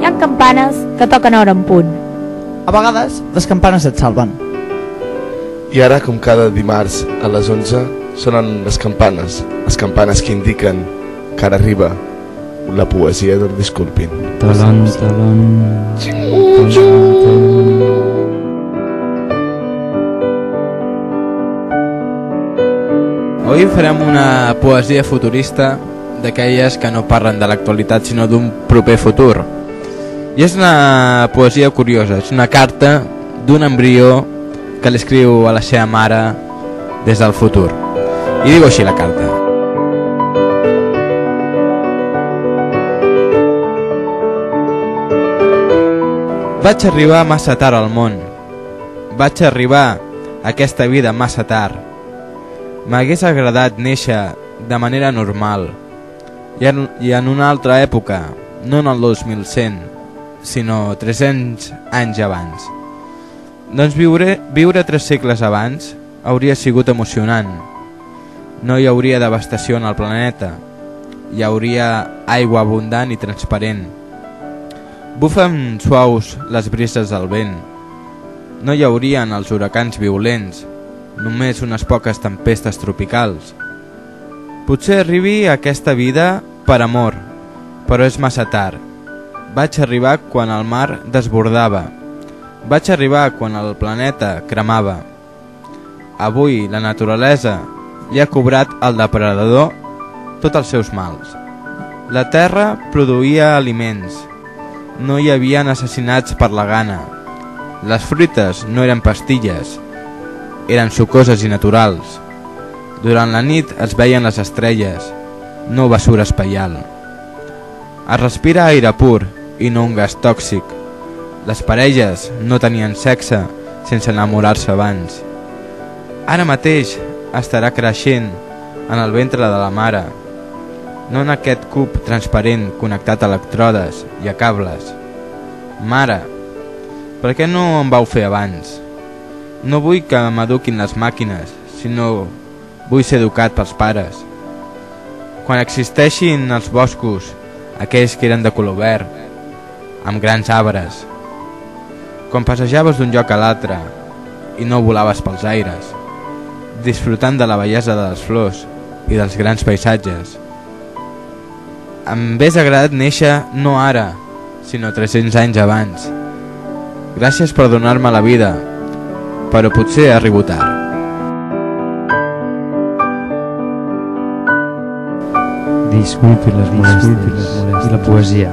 Hi ha campanes que toquen a hora en punt. A vegades les campanes et salven. I ara, com cada dimarts a les 11, sonen les campanes que indiquen que ara arriba la poesia del Disculpin. Talon, talon, Avui farem una poesia futurista d'aquelles que no parlen de l'actualitat sinó d'un proper futur. I és una poesia curiosa, és una carta d'un embrió que li escriu a la seva mare des del futur. I diu així la carta. Vaig arribar massa tard al món. Vaig arribar a aquesta vida massa tard. M'hagués agradat néixer de manera normal i en una altra època, no en el 2100, sinó 300 anys abans. Doncs viure 3 segles abans hauria sigut emocionant. No hi hauria devastació en el planeta. Hi hauria aigua abundant i transparent. Bufen suaus les brises del vent. No hi haurien els huracans violents, només unes poques tempestes tropicals. Potser arribi a aquesta vida per amor, però és massa tard. Vaig arribar quan el mar desbordava. Vaig arribar quan el planeta cremava. Avui la naturalesa li ha cobrat al depredador tots els seus mals. La terra produïa aliments. No hi havia assassinats per la gana. Les fruites no eren pastilles, eren sucoses i naturals. Durant la nit es veien les estrelles, no basura espaial. Es respira aire pur i no un gas tòxic. Les parelles no tenien sexe sense enamorar-se abans. Ara mateix estarà creixent en el ventre de la mare, no en aquest cub transparent connectat a electrodes i a cables. Mare, per què no em vau fer abans? No vull que m'eduquin les màquines, sinó vull ser educat pels pares. Quan existeixin els boscos, aquells que eren de color verd, amb grans arbres, quan passejaves d'un lloc a l'altre i no volaves pels aires, disfrutant de la bellesa de les flors i dels grans paisatges. Em hagués agradat néixer no ara, sinó 300 anys abans. Gràcies per donar-me la vida, però potser arribo tard. Disculpi les molèsties i la poesia.